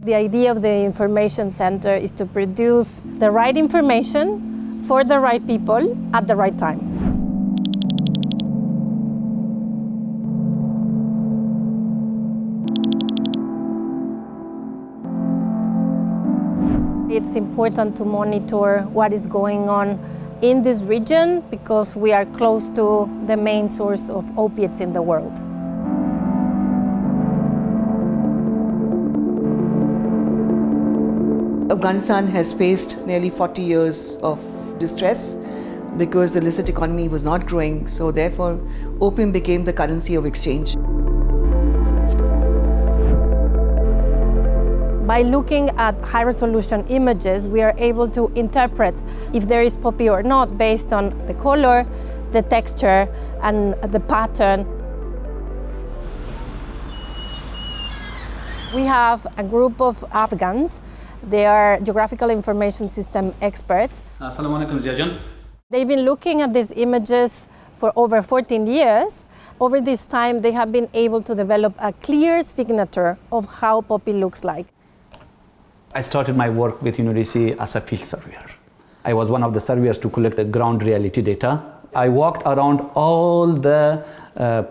The idea of the information center is to produce the right information for the right people at the right time. It's important to monitor what is going on in this region because we are close to the main source of opiates in the world. Afghanistan has faced nearly 40 years of distress because the illicit economy was not growing, so therefore opium became the currency of exchange. By looking at high-resolution images, we are able to interpret if there is poppy or not based on the color, the texture, and the pattern. We have a group of Afghans. They are geographical information system experts. Assalamu alaikum, Ziyajan. They've been looking at these images for over 14 years. Over this time, they have been able to develop a clear signature of how poppy looks like. I started my work with UNODC as a field surveyor. I was one of the surveyors to collect the ground reality data. I walked around all the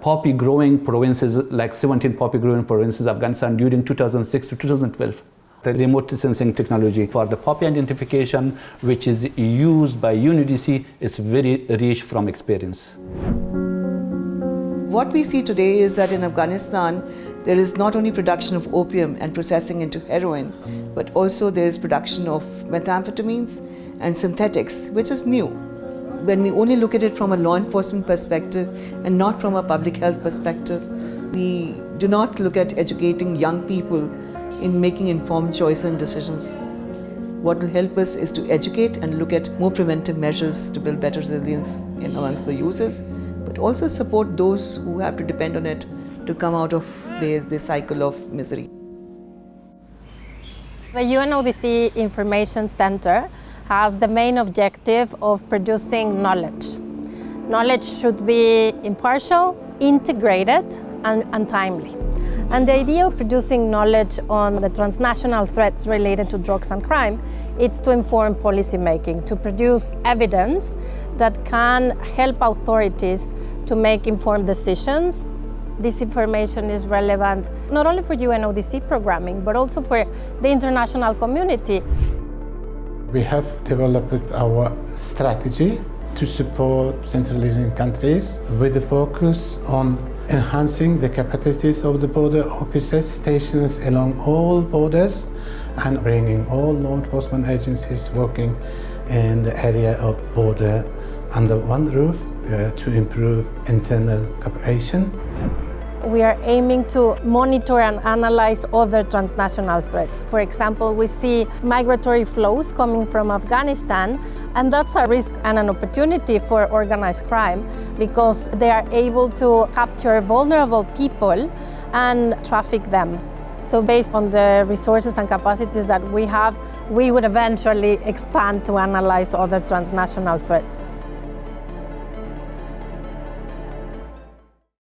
poppy growing provinces, like 17 poppy growing provinces of Afghanistan during 2006 to 2012. The remote sensing technology for the poppy identification, which is used by UNODC, is very rich from experience. What we see today is that in Afghanistan, there is not only production of opium and processing into heroin, but also there is production of methamphetamines and synthetics, which is new. When we only look at it from a law enforcement perspective and not from a public health perspective, we do not look at educating young people in making informed choices and decisions. What will help us is to educate and look at more preventive measures to build better resilience amongst the users, but also support those who have to depend on it to come out of the cycle of misery. The UNODC Information Center has the main objective of producing knowledge. Knowledge should be impartial, integrated, and timely. And the idea of producing knowledge on the transnational threats related to drugs and crime is to inform policymaking, to produce evidence that can help authorities to make informed decisions. This information is relevant not only for UNODC programming, but also for the international community. We have developed our strategy to support Central Asian countries with a focus on enhancing the capacities of the border officers stationed along all borders and bringing all law enforcement agencies working in the area of border under one roof to improve internal cooperation. We are aiming to monitor and analyze other transnational threats. For example, we see migratory flows coming from Afghanistan, and that's a risk and an opportunity for organized crime because they are able to capture vulnerable people and traffic them. So based on the resources and capacities that we have, we would eventually expand to analyze other transnational threats.